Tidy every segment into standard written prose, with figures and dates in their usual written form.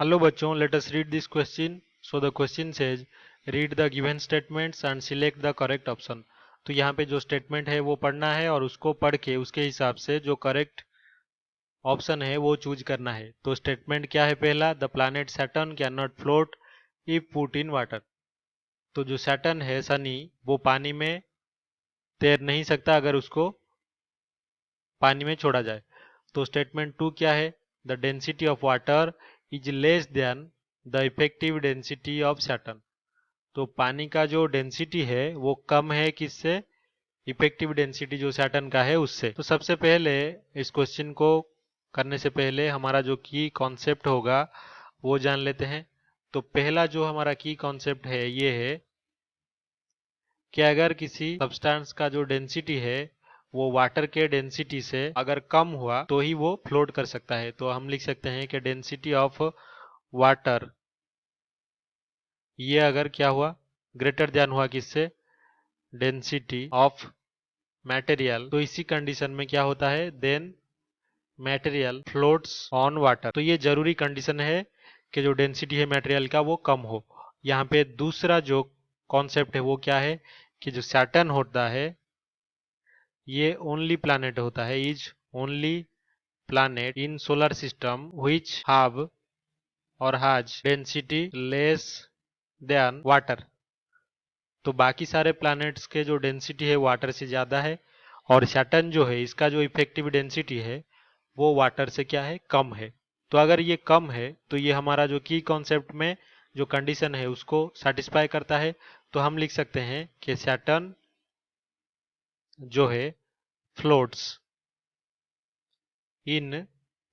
Hello बच्चों, let us read this question. So the question says read the given statements and select the correct option. तो यहाँ पे जो statement है वो पढ़ना है और उसको पढ़ के उसके हिसाब से जो करेक्ट ऑप्शन है वो चूज करना है। तो स्टेटमेंट क्या है? पहला, the planet Saturn can not float if put in water. तो जो सैटर्न है शनि, वो पानी में तैर नहीं सकता अगर उसको पानी में छोड़ा जाए। तो स्टेटमेंट टू क्या है? The density of water is less than the effective density of Saturn. तो पानी का जो डेंसिटी है वो कम है किससे? इफेक्टिव डेंसिटी जो सैटर्न का है उससे। तो सबसे पहले इस क्वेश्चन को करने से पहले हमारा जो की कॉन्सेप्ट होगा वो जान लेते हैं। तो पहला जो हमारा की कॉन्सेप्ट है ये है कि अगर किसी सब्सटेंस का जो डेंसिटी है वो वाटर के डेंसिटी से अगर कम हुआ तो ही वो फ्लोट कर सकता है। तो हम लिख सकते हैं कि डेंसिटी ऑफ वाटर, ये अगर क्या हुआ? ग्रेटर देन हुआ किससे? Density of material. तो इसी कंडीशन में क्या होता है? Then material floats on water. तो ये जरूरी कंडीशन है कि जो डेंसिटी है मटेरियल का वो कम हो। यहाँ पे दूसरा जो कॉन्सेप्ट है वो क्या है कि जो सैटर्न होता है ये ओनली प्लैनेट होता है, is only planet in solar system which have और has density less than water. तो बाकी सारे प्लैनेट्स के जो डेंसिटी है वाटर से ज़्यादा है और सैटर्न जो है इसका जो इफेक्टिव डेंसिटी है वो वाटर से क्या है? कम है। तो अगर ये कम है तो ये हमारा जो की कॉन्सेप्ट में जो कंडीशन है उसको सेटिस्फाई करता है। तो हम लिख सकते हैं कि सैटर्न जो है फ्लोट्स इन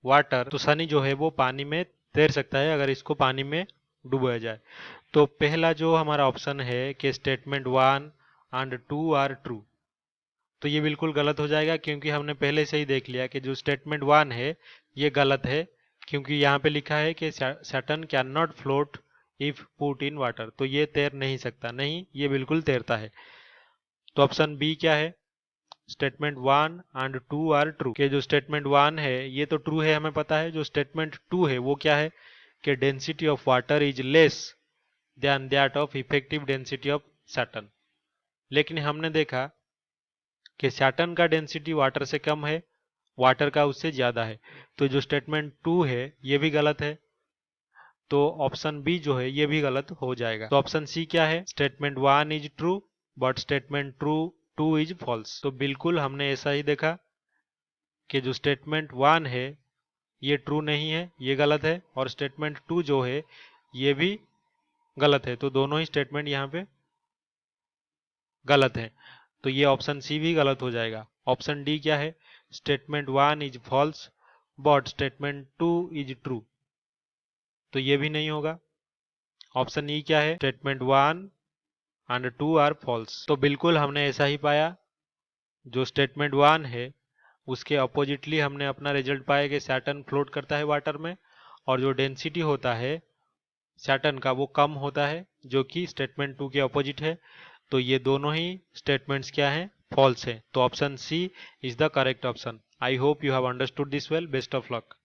वाटर। तो शनि जो है वो पानी में तैर सकता है अगर इसको पानी में डुबाया जाए। तो पहला जो हमारा ऑप्शन है कि statement one and two are true, तो ये बिल्कुल गलत हो जाएगा क्योंकि हमने पहले से ही देख लिया कि जो स्टेटमेंट वन है ये गलत है, क्योंकि यहाँ पे लिखा है कि Saturn can not float if put in water. तो ये तैर नहीं सकता, नहीं ये बिल्कुल तैरता है। तो ऑप्शन बी क्या है? Statement one and two are true. के जो स्टेटमेंट वन है ये तो ट्रू है, हमें पता है। जो स्टेटमेंट टू है वो क्या है कि density of water is less than that of effective density of Saturn. लेकिन हमने देखा कि सैटर्न का डेंसिटी वाटर से कम है, वाटर का उससे ज्यादा है। तो जो स्टेटमेंट टू है ये भी गलत है। तो ऑप्शन बी जो है ये भी गलत हो जाएगा। तो ऑप्शन सी क्या है? Statement one is true but statement true two is false. तो बिल्कुल हमने ऐसा ही देखा कि जो स्टेटमेंट वन है ये ट्रू नहीं है, ये गलत है, और स्टेटमेंट टू जो है ये भी गलत है। तो दोनों ही स्टेटमेंट यहाँ पे गलत है। तो ये ऑप्शन सी भी गलत हो जाएगा। ऑप्शन डी क्या है? Statement one is false but statement two is true. तो ये भी नहीं होगा। ऑप्शन ई क्या है? Statement one and two are false. तो बिल्कुल हमने ऐसा ही पाया। जो स्टेटमेंट वन है उसके अपोजिटली हमने अपना रिजल्ट पाया कि सैटर्न फ्लोट करता है वाटर में, और जो डेंसिटी होता है सैटर्न का वो कम होता है, जो कि स्टेटमेंट टू के अपोजिट है। तो ये दोनों ही स्टेटमेंट्स क्या हैं? फॉल्स है। तो option C is the correct option. I hope you have understood this well. Best of luck.